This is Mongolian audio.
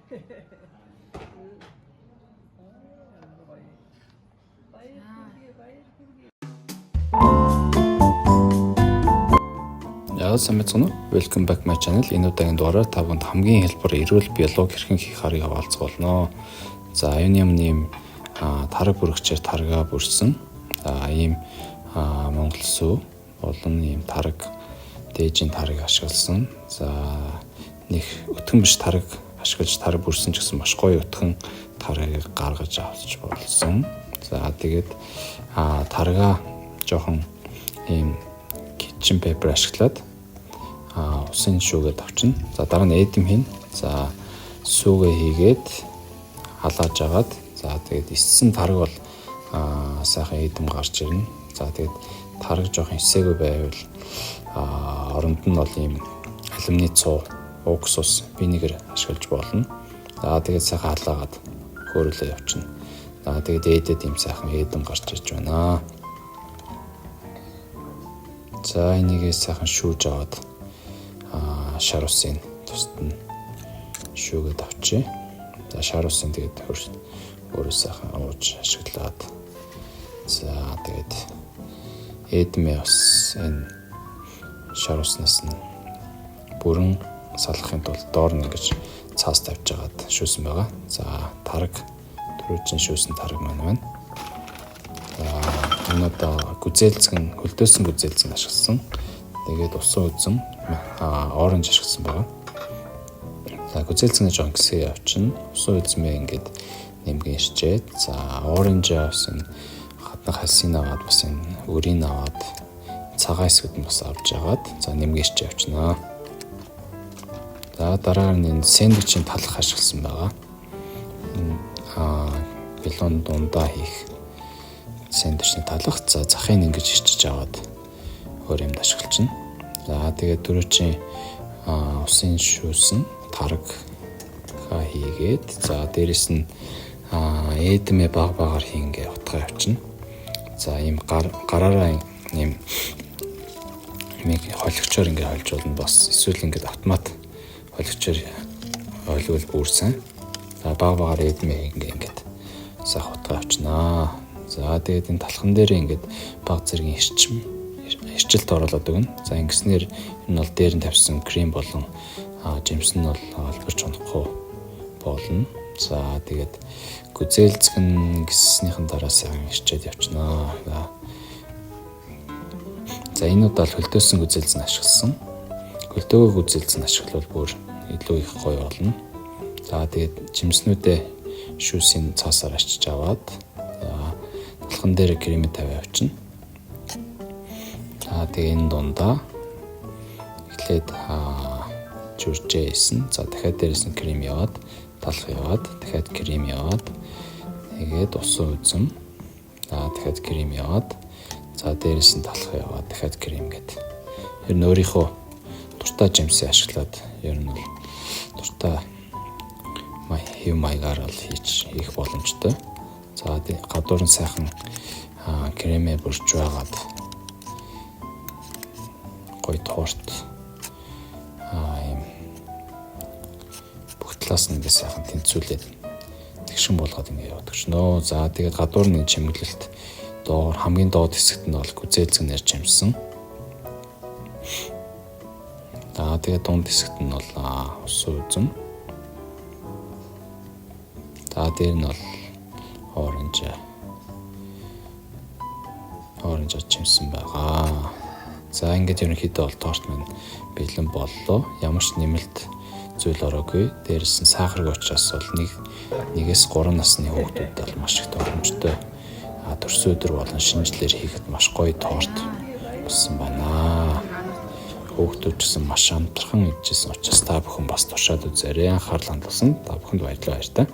Яа сайн байна уу? Welcome back my channel. Энэ удаагийн дугаараар та бүхэнд хамгийн хэлбэр эрүүл биологи хэрхэн хийх харыг хаваалцгаулно. За юуны тараг бүрэгчээр таргаа бүрсэн. За ийм Монгол сүү болон ийм тараг дээжийн тарыг ашигласан. За нэг өтгөн биш тараг ашиглаж тараг бүрсэн ч гэсэн маш гоё өтгөн тарыг гаргаж авч болсон. За тэгээд таргаа жоохон ийм kitchen paper ашиглаад усын шүүгээд авчна. За дараа нь эдэм хийн. За сүүгээ хийгээд халааж агаад за тэгээд иссэн тараг бол сайхан эдэм гарч ирнэ. За тэгээд тараг жоохон исээгүй байвал оронд нь бол ийм алюминий цуу, уксус, винегер ашиглаж болно. За тэгээд сайхан халаагаад хөөрөлөө явчихна. За тэгээд эдэд ийм сайхан эдэм гарч ирж байна. За энийгээ сайхан шүүж аваад шар усын тусад нь шүүгээд авчи. За шар усын тэгээд өөрөө сайхан ууж ашиглаад за тэгээд эдмээ бас энэ шар уснаас нь бүрэн салахын тулд доор нь ингэж цаас тавьж агаад шүүсэн байгаа. За тараг түрүүжин шүүсэн тараг маань байна. За энэ одоо гүзээлцгэн хөлдөөсөн гүзээлцэн ашигласан. Тэгээд усан үзэм оранж ашигласан байгаа. За гүзээлцгэн жоон гисгээ явчихна. Усан үзмээ ингээд нэмгэн ирчээд за оранжаас энэ хатнах халсыг аваад бас энэ өрийг аваад цагаан эсгүүд нь бас авч яагаад за нэмгэн ирч явчихна. За дараа нь энэ сэндвичийн талах ашигласан байгаа. Галон дундаа хийх сэндвичний талах за захыг ингэж ирчиж аваад өөр юмд ашиглаж байна. За тэгээд дөрөвчийн усын шүүсэн тараг хийгээд за дээрэс нь эдмээ баг-багаар хийнгээ утгаа явчихна. За ийм гараараа ийм холигчоор ингээ хольж болно бас эсвэл ингээ автомат холигчоор ойлгол бүрсэн. За баг-багаар эдмээ ингээд сайх утгаа авчнаа. За тэгээд энэ талхан дээр ингээд баг зэргийн эрчилт оруулаад өгнө. За ингэснээр энэ бол дээр нь тавьсан крем болон жимс нь бол олборч унахгүй болно. За тэгээд гүзээлцгэн гиснийхэн дараа сайхан ирчээд явчихнаа. За энэ удаа хөлдөөсөн гүзээлцэн ашигласан. Хөлдөөгөө гүзээлцэн ашиглавал бүр илүү их гоё болно. За тэгээд жимснүүдээ шүүсийн цаасаар ачиж аваад талхан дээр кремээ тавиа авчна. За тэгээ энэ дундаа эхлээд жүржээсэн. За дахиад дээрээс нь крем яваад, талах яваад, дахиад крем яваад, тэгээд усан үзэм. За дахиад крем яваад, за дээрээс нь талах яваад, дахиад крем гээд. Ер нь өөрийнхөө дуртай жимсээ ашиглаад ер нь дуртай маягаар л хийх боломжтой. За гадуур нь сайхан кремээ бүрж байгаад гоё торт ийм бүх талаас нь ингэ сайхан тэнцвүүлээд тэгшин болгоод ингэ яваад өгчнөө. За тэгээд гадуур нь чимэглэлт доор хамгийн доод хэсэгт нь бол гүзээлцгэнээр чимсэн. За тэгээд дунд хэсэгт нь бол усан үзэм. За дээр нь бол оранж чимсэн байгаа. За ингээд ерөнхийдөө бол торт маань бэлэн боллоо. Ямар ч нэмэлт зүйл ороогүй. Дээрээс нь сахарг учраас бол 1-3 насны хүүхдүүд бол маш их тохиромжтой. Төрсөн өдөр болон шинжлэлээр хийхэд маш гоё торт болсон байна. Хүүхдүүд ч гэсэн маш амтархан идчихсэн учраас та бүхэн бас туршаад үзээрэй. Анхаарал хандуулсан та бүхэнд баярлалаа.